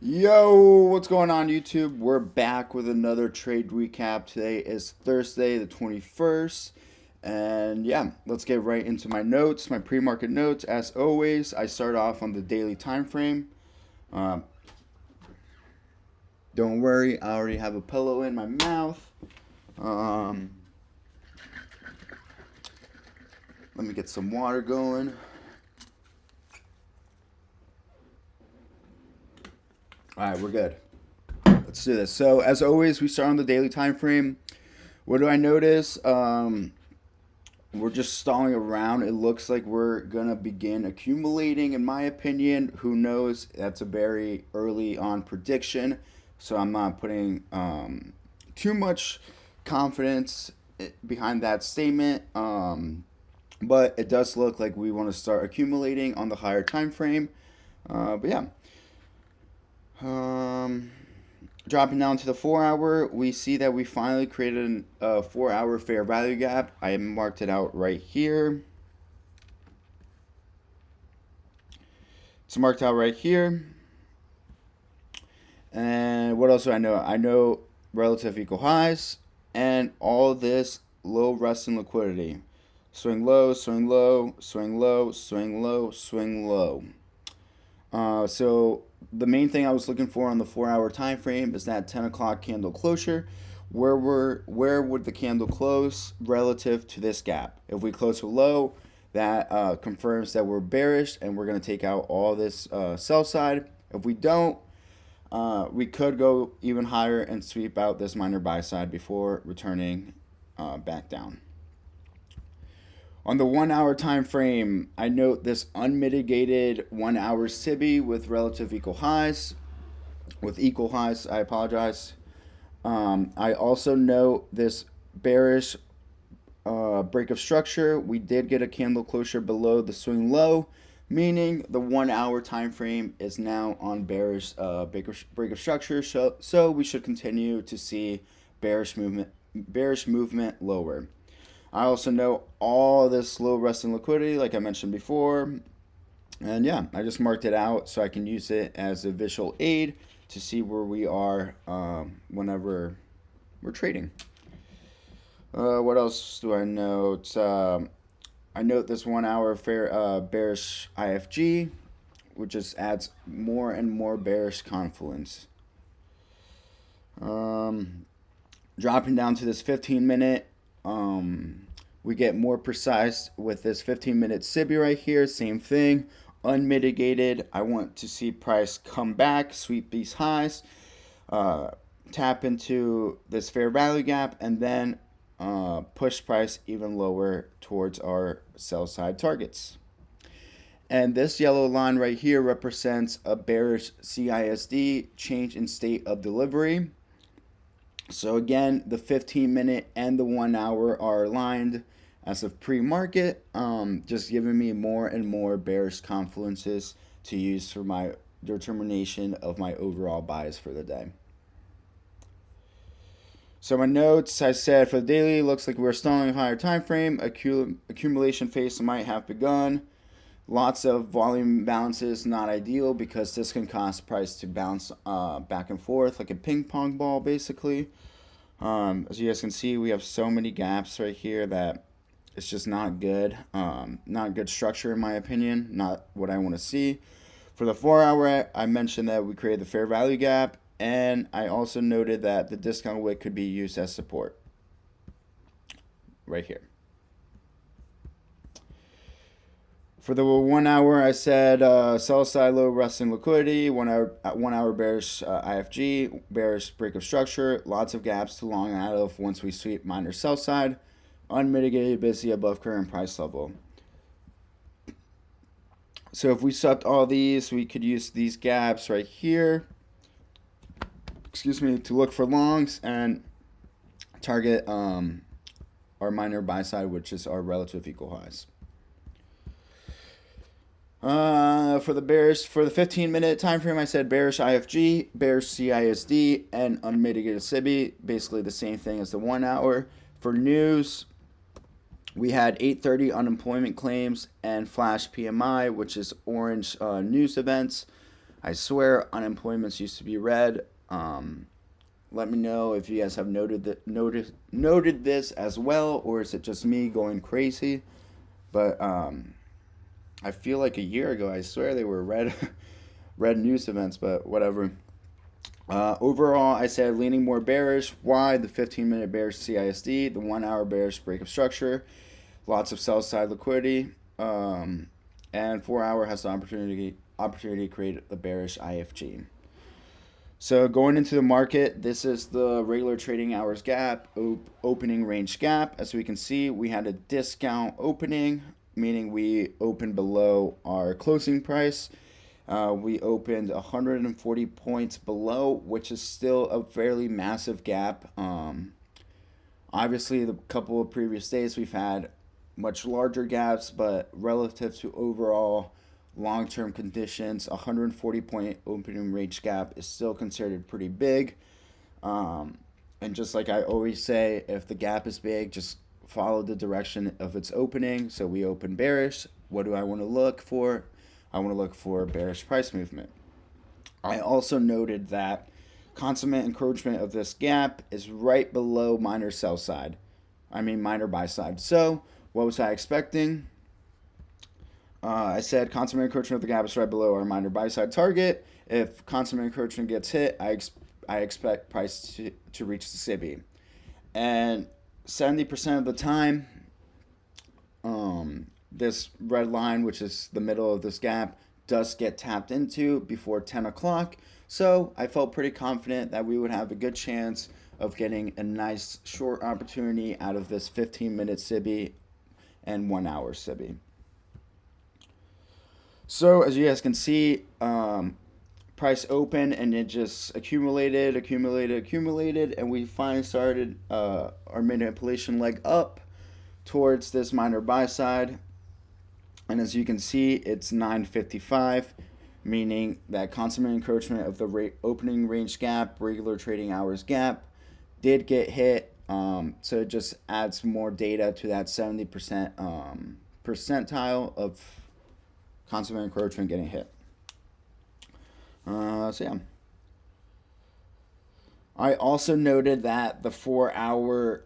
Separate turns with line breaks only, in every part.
Yo, what's going on, YouTube? We're back with another trade recap. Today is Thursday, the 21st. And yeah, let's get right into my notes, my pre market notes. As always, I start off on the daily time frame. Uh, don't worry, I already have a pillow in my mouth. Um, Let me get some water going. All right, we're good. Let's do this. So, as always, we start on the daily time frame. What do I notice? We're just stalling around. It looks like we're gonna begin accumulating, in my opinion. Who knows? That's a very early on prediction, so I'm not putting too much confidence behind that statement. But it does look like we want to start accumulating on the higher time frame. But yeah, um, dropping down to the 4 hour, we see that we finally created a 4 hour fair value gap. I marked it out right here. It's marked out right here. And what else do I know? I know relative equal highs and all this low resting liquidity. Swing low, swing low, swing low, swing low, swing low. So the main thing I was looking for on the 4 hour time frame is that 10 o'clock candle closure. Where would the candle close relative to this gap? If we close low, that confirms that we're bearish and we're going to take out all this sell side. If we don't, we could go even higher and sweep out this minor buy side before returning back down. On the 1 hour time frame, I note this unmitigated 1 hour SIBI with relative equal highs. With equal highs, I apologize. I also note this bearish break of structure. We did get a candle closure below the swing low, meaning the 1 hour time frame is now on bearish break of structure. So we should continue to see bearish movement lower. I also know all this low resting liquidity, like I mentioned before. And yeah, I just marked it out so I can use it as a visual aid to see where we are whenever we're trading. What else do I note? I note this 1 hour fair bearish IFG, which just adds more and more bearish confluence. Dropping down to this 15 minute, we get more precise with this 15 minute SIBI right here. Same thing, unmitigated. I want to see price come back, sweep these highs, tap into this fair value gap, and then push price even lower towards our sell side targets. And this yellow line right here represents a bearish CISD, change in state of delivery. So again, the 15 minute and the 1 hour are aligned as of pre-market, just giving me more and more bearish confluences to use for my determination of my overall buys for the day. So my notes, I said for the daily, looks like we're stalling a higher time frame. Accumulation phase might have begun. Lots of volume balances, not ideal because this can cause price to bounce back and forth like a ping pong ball, basically. As you guys can see, we have so many gaps right here that it's just not good. Not good structure, in my opinion. Not what I want to see. For the 4 hour, I mentioned that we created the fair value gap, and I also noted that the discount wick could be used as support right here. For the 1 hour, I said sell side low resting liquidity, 1 hour bearish IFG, bearish break of structure, lots of gaps to long out of once we sweep minor sell side, unmitigated busy above current price level. So if we swept all these, we could use these gaps right here, to look for longs and target our minor buy side, which is our relative equal highs. For the 15 minute time frame, I said bearish IFG, bearish CISD, and unmitigated SIBI. Basically the same thing as the 1 hour. For news, we had 8:30 unemployment claims and flash PMI, which is orange news events. I swear unemployments used to be red. Let me know if you guys have noted this as well, or is it just me going crazy? But I feel like a year ago, I swear they were red, red news events, but whatever. Overall, I said leaning more bearish. Why? The 15-minute bearish CISD, the 1 hour bearish break of structure, lots of sell side liquidity, and 4 hour has the opportunity to create the bearish IFG. So going into the market, this is the regular trading hours gap, opening range gap. As we can see, we had a discount opening, meaning we opened below our closing price. We opened 140 points below, which is still a fairly massive gap. Obviously, the couple of previous days we've had much larger gaps, but relative to overall long-term conditions, 140 point opening range gap is still considered pretty big. And just like I always say, if the gap is big, just follow the direction of its opening. So we open bearish. What do I want to look for? I want to look for bearish price movement. I also noted that consummate encroachment of this gap is right below minor sell side. I mean minor buy side. So what was I expecting? I said consummate encroachment of the gap is right below our minor buy side target. If consummate encroachment gets hit, I expect price to reach the SIBI. And 70% of the time, this red line, which is the middle of this gap, does get tapped into before 10 o'clock. So I felt pretty confident that we would have a good chance of getting a nice short opportunity out of this 15-minute SIBI and 1 hour SIBI. So as you guys can see, price open and it just accumulated, and we finally started our manipulation leg up towards this minor buy side. And as you can see, it's 9:55, meaning that consummate encroachment of the opening range gap, regular trading hours gap, did get hit. So it just adds more data to that 70% percentile of consummate encroachment getting hit. So yeah. I also noted that the 4 hour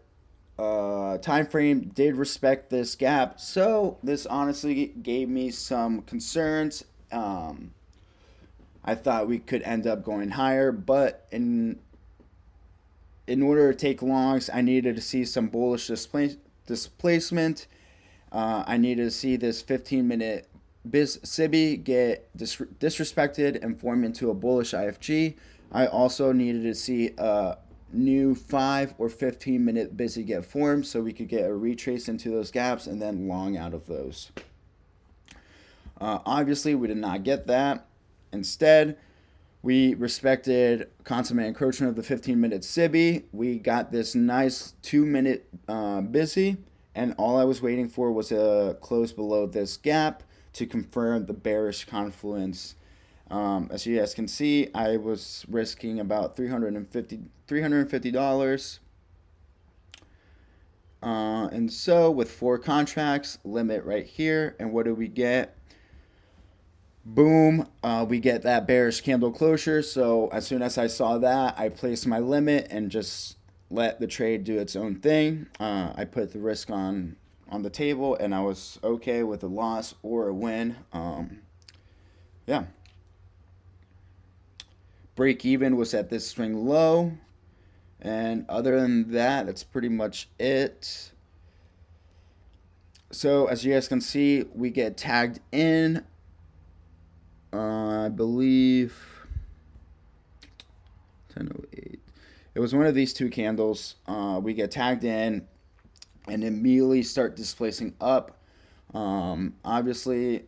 time frame did respect this gap, so this honestly gave me some concerns. I thought we could end up going higher, but in order to take longs, I needed to see some bullish displacement. I needed to see this 15-minute SIBI get disrespected and form into a bullish IFG. I also needed to see a new 5 or 15-minute busy get formed so we could get a retrace into those gaps and then long out of those. Obviously, we did not get that. Instead, we respected consummate encroachment of the 15-minute SIBI. We got this nice 2-minute busy, and all I was waiting for was a close below this gap to confirm the bearish confluence. As you guys can see, I was risking about $350. And so with 4 contracts, limit right here, and what do we get? Boom, we get that bearish candle closure. So as soon as I saw that, I placed my limit and just let the trade do its own thing. I put the risk on the table, and I was okay with a loss or a win. Yeah. Break even was at this swing low, and other than that, that's pretty much it. So as you guys can see, we get tagged in. I believe 10:08. It was one of these 2 candles. We get tagged in and immediately start displacing up. Obviously,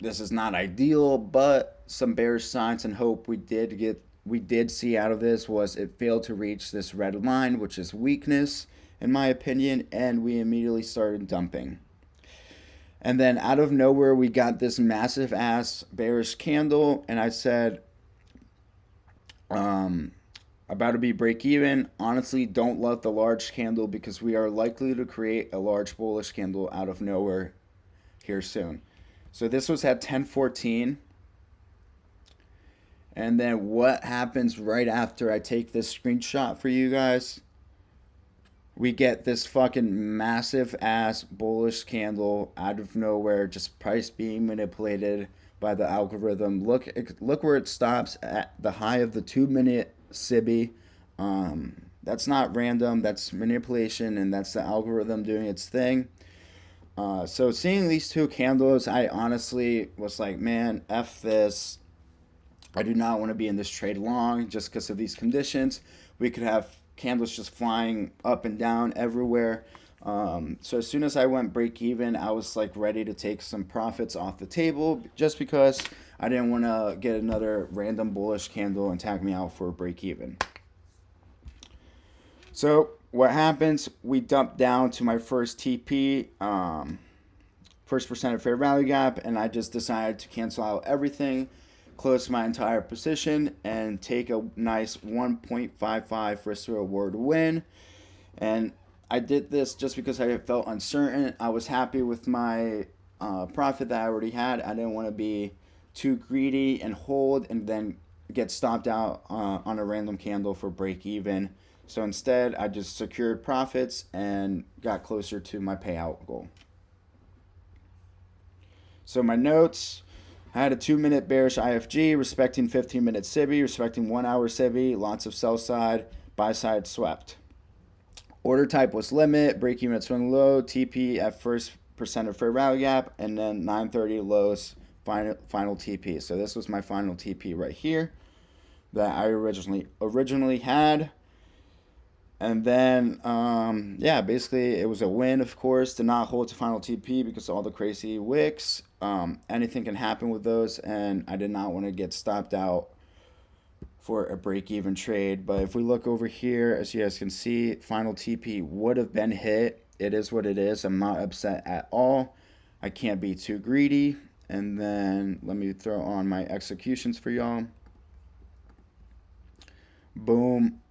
this is not ideal, but some bearish signs and hope we did see out of this was it failed to reach this red line, which is weakness in my opinion, and we immediately started dumping. And then out of nowhere, we got this massive ass bearish candle, and I said, about to be break even. Honestly, don't love the large candle because we are likely to create a large bullish candle out of nowhere here soon. So this was at 10:14. And then what happens right after I take this screenshot for you guys? We get this fucking massive ass bullish candle out of nowhere, just price being manipulated by the algorithm. Look where it stops at the high of the 2 minute SIBI. That's not random. That's manipulation, and that's the algorithm doing its thing. So seeing these two candles, I honestly was like, man, f this. I do not want to be in this trade long just because of these conditions. We could have candles just flying up and down everywhere. So as soon as I went break even, I was like ready to take some profits off the table just because I didn't want to get another random bullish candle and tag me out for a break even. So what happens? We dump down to my first TP, first percent of fair value gap, and I just decided to cancel out everything, close my entire position, and take a nice 1.55 risk to reward win. And I did this just because I felt uncertain. I was happy with my profit that I already had. I didn't want to be too greedy and hold and then get stopped out on a random candle for break even. So instead, I just secured profits and got closer to my payout goal. So my notes, I had a 2 minute bearish IFG, respecting 15 minute SIBI, respecting 1 hour SIBI, lots of sell side, buy side swept. Order type was limit, break even at swing low, TP at first percent of fair value gap, and then 930 lows, final TP. So this was my final TP right here that I originally had. And then, yeah, basically it was a win, of course, to not hold to final TP because of all the crazy wicks. Anything can happen with those, and I did not want to get stopped out for a break-even trade. But if we look over here, as you guys can see, final TP would have been hit. It is what it is. I'm not upset at all. I can't be too greedy. And then let me throw on my executions for y'all. Boom.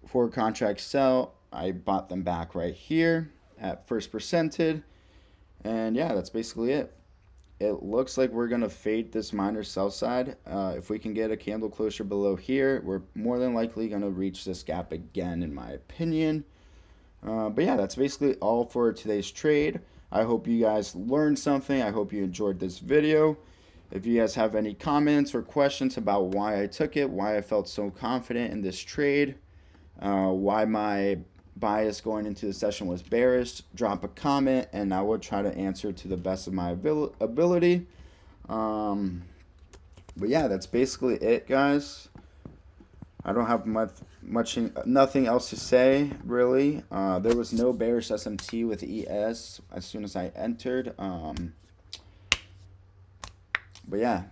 Forward contract sell. I bought them back right here at first percented. And yeah, that's basically it. It looks like we're going to fade this minor sell side. If we can get a candle closure below here, we're more than likely going to reach this gap again, in my opinion. But yeah, that's basically all for today's trade. I hope you guys learned something. I hope you enjoyed this video. If you guys have any comments or questions about why I took it, why I felt so confident in this trade, why my bias going into the session was bearish, drop a comment and I will try to answer to the best of my ability. But yeah, that's basically it, guys. I don't have nothing else to say, really. There was no bearish SMT with ES as soon as I entered. But yeah,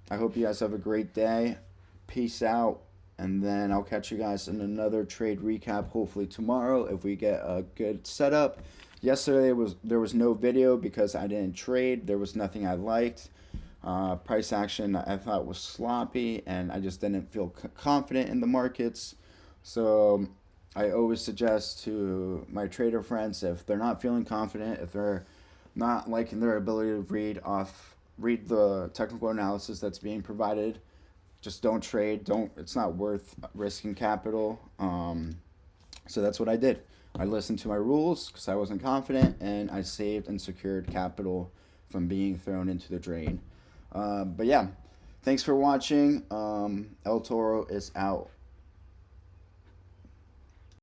I hope you guys have a great day. Peace out. And then I'll catch you guys in another trade recap, hopefully tomorrow, if we get a good setup. Yesterday there was no video because I didn't trade. There was nothing I liked. Price action I thought was sloppy, and I just didn't feel confident in the markets. So I always suggest to my trader friends, if they're not feeling confident, if they're not liking their ability to read the technical analysis that's being provided, just don't trade. It's not worth risking capital. So that's what I did. I listened to my rules because I wasn't confident, and I saved and secured capital from being thrown into the drain. But yeah, thanks for watching. El Toro is out.